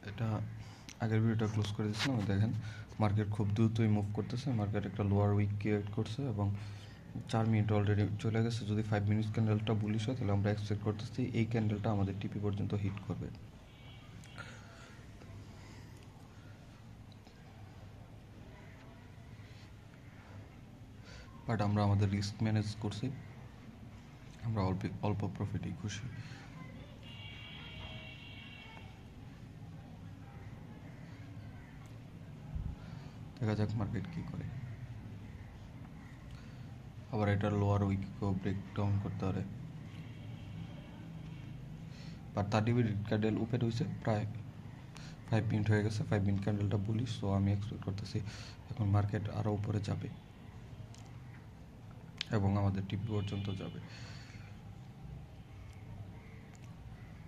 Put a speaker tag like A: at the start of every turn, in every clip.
A: এটা আগের ভিডিওটা ক্লোজ করে দিচ্ছিলাম। দেখেন মার্কেট খুব দ্রুতই মুভ করতেছে। মার্কেট একটা লোয়ার উইক ক্রিয়েট করছে এবং 4 মিনিট অলরেডি চলে গেছে। যদি 5 মিনিট ক্যান্ডেলটা বুলিশ হয় তাহলে আমরা এক্সপেক্ট করতেছি এই ক্যান্ডেলটা আমাদের টিপি পর্যন্ত হিট করবে। বাট আমরা আমাদের রিস্ক ম্যানেজ করছি, আমরা অল্প প্রফিটেই খুশি। দেখা যাক মার্কেট কী করে। আবার এটার লোয়ার উইককেও ব্রেক ডাউন করতে পারে। বাট 30 মিনিট ক্যান্ডেল উপরে হয়েছে, প্রায় 5 মিনিট হয়ে গেছে। 5 মিনিট ক্যান্ডেলটা বুলিশ, সো আমি এক্সপেক্ট করতেছি এখন মার্কেট আরও উপরে যাবে এবং আমাদের টিপি পর্যন্ত যাবে।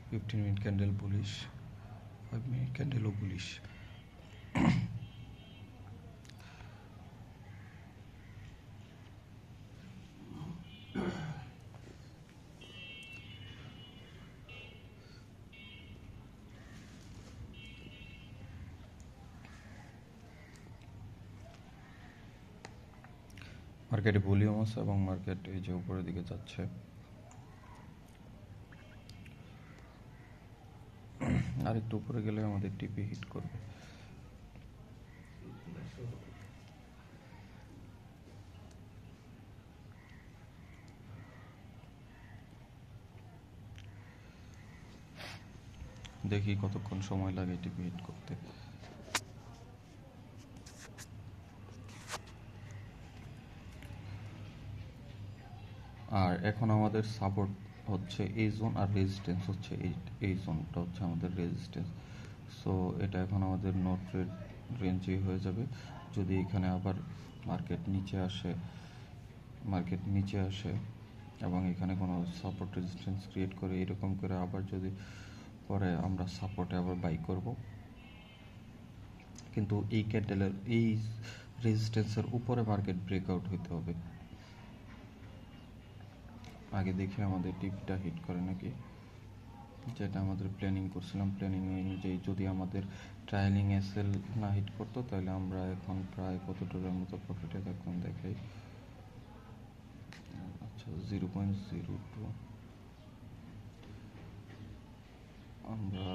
A: 15 মিনিট ক্যান্ডেল বুলিশ, 5 মিনিট ক্যান্ডেলও বুলিশ। মার্কেটে ভলিউম আছে এবং মার্কেট এই যে উপরের দিকে যাচ্ছে। আর একটু উপরে গেলে আমাদের টিপি হিট করবে। দেখি কতক্ষণ সময় লাগে টিপি হিট করতে। আর এখন আমাদের সাপোর্ট হচ্ছে এই জোন আর রেজিস্ট্যান্স হচ্ছে এই জোনটা হচ্ছে আমাদের রেজিস্ট্যান্স। সো এটা এখন আমাদের নো ট্রেড রেঞ্জেই হয়ে যাবে। যদি এখানে আবার মার্কেট নিচে আসে এবং এখানে কোনো সাপোর্ট রেজিস্ট্যান্স ক্রিয়েট করে এরকম করে আবার যদি পরে আমরা সাপোর্টে আবার বাই করব। কিন্তু এই ক্যান্ডেলের এই রেজিস্ট্যান্সের উপরে মার্কেট ব্রেকআউট হইতে হবে। আগে দেখি আমাদের টিপিটা হিট করে নাকি, যেটা আমাদের প্ল্যানিং করছিলাম। প্ল্যানিং অনুযায়ী যদি আমাদের ট্রায়ালিং এসএল না হিট করতো তাহলে আমরা এখন প্রায় কত ডলার মতো প্রফিটে থাকতাম দেখাই। আচ্ছা 0.02 আমরা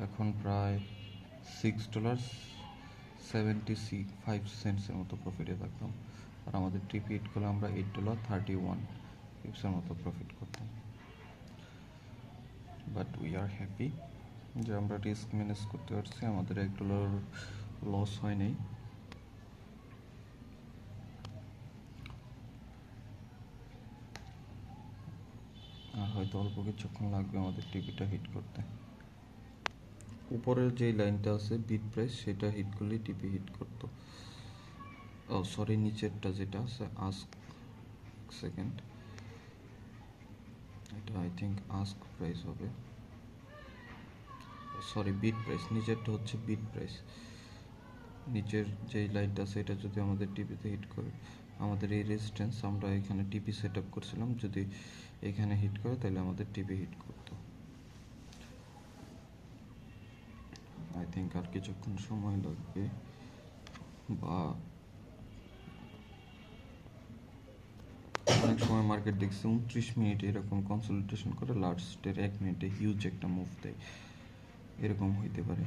A: এখন প্রায় $6.75 মতো প্রফিটে থাকতাম। আর আমাদের টিপি হিট করলে আমরা $8.31 মতো প্রফিট করতাম। বাট উই আর হ্যাপি যে আমরা রিস্ক ম্যানেজ করতে পারছি, আমাদের $1 লস হয় নাই। আর হয়তো অল্প কিছুক্ষণ লাগবে আমাদের টিপিটা হিট করতে। উপরের যে লাইনটা আছে বিট প্রাইস, সেটা হিট করলেই টিপি হিট করতো। ও সরি, নিচেরটা যেটা আছে আস্ক সেকেন্ড, এটা আই থিঙ্ক আস্ক প্রাইস হবে। Sorry, bid price. নিচেরটা হচ্ছে বিট প্রাইস। নিচের যে লাইনটা আছে এটা যদি আমাদের টিপিতে হিট করে, আমাদের এই রেজিস্ট্যান্স আমরা এখানে টিপি সেট আপ করছিলাম, যদি এখানে হিট করে তাহলে আমাদের টিপি হিট করতো। আই থিঙ্ক আর কিছুক্ষণ সময় লাগবে, বা অনেক সময় মার্কেট দেখছে 29 মিনিট এরকম কনসলিডেশন করে লাস্টের 1 মিনিটে হিউজ একটা মুভ দেয়, এরকম হইতে পারে।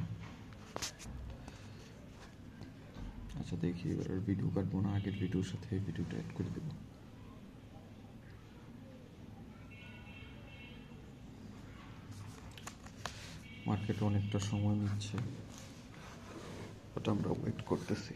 A: আচ্ছা দেখি, এবার আর ভিডিও কাটবো না, আগের ভিডিওর সাথে এই ভিডিওটা অ্যাড করে দেবো। মার্কেট অনেকটা সময় নিচ্ছে, বাট আমরা ওয়েট করতেছি।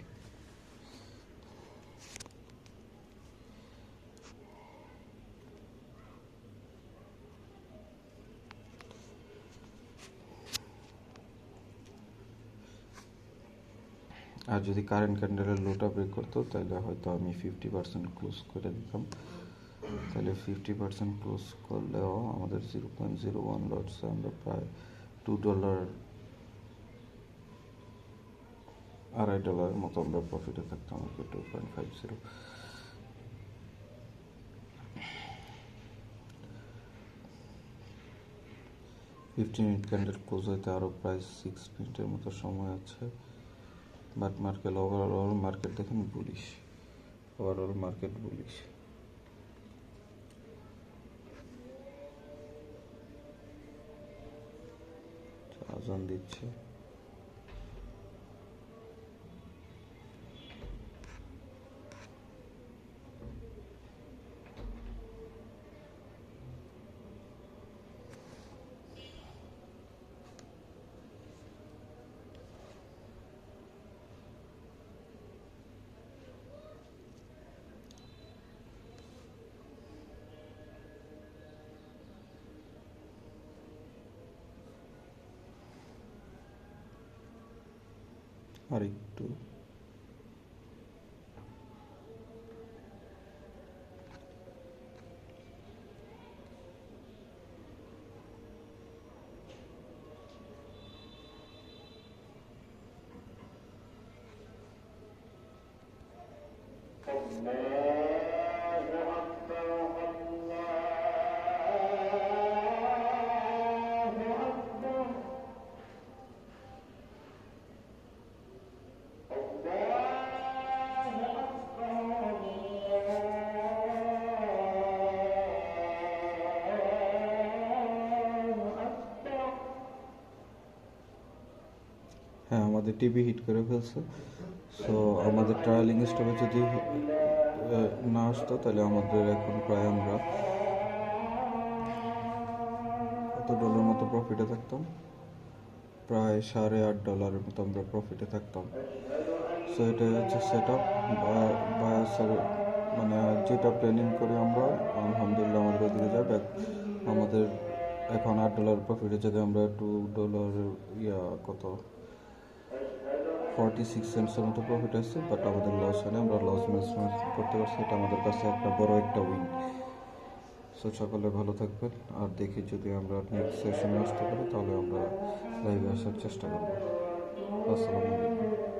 A: আর যদি কারেন্ট ক্যান্ডেলের লোটা ব্রেক করতো তাহলে হয়তো আমি 50% ক্লোজ করে দিতাম। তাহলে 50% ক্লোজ করলেও আমাদের 0.01 লটসে আমরা প্রায় $2, $2.50 মতো আমরা প্রফিটে থাকতাম। ওকে 2.50। 15 মিনিট ক্যান্ডেল ক্লোজ হইতে আরও প্রায় 6 মিনিটের মতো সময় আছে, বাট মার্কেট ওভারঅল মার্কেট দেখেন বুলিশ, ওভারঅল মার্কেট বুলিশ। আজান দিচ্ছে। আর একটু হ্যাঁ, আমাদের টিভি হিট করে ফেলছে। সো আমাদের ট্রায়ালিং স্টপে যদি না আসতো তাহলে আমাদের এখন প্রায় আমরা কত ডলার মতো প্রফিটে থাকতাম, প্রায় $8.5 মতো আমরা প্রফিটে থাকতাম। সো এটাই হচ্ছে সেট আপ বায়াসের, মানে যেটা প্ল্যানিং করি আমরা আলহামদুলিল্লাহ আমাদের ওদিকে যাবে। আমাদের এখন $8 প্রফিটের জায়গায় আমরা $2 কত 46 সেন্টসের মতো প্রফিট আসছে, বাট আমাদের লস হয়নি, আমরা লস ম্যানেজমেন্ট করতে পারছি। এটা আমাদের কাছে একটা বড় একটা উইন। সো সকলে ভালো থাকবেন, আর দেখি যদি আমরা নেক্সট সেশনে আসতে পারি তাহলে আমরা লাইভে আসার চেষ্টা করবো। আসসালামু আলাইকুম।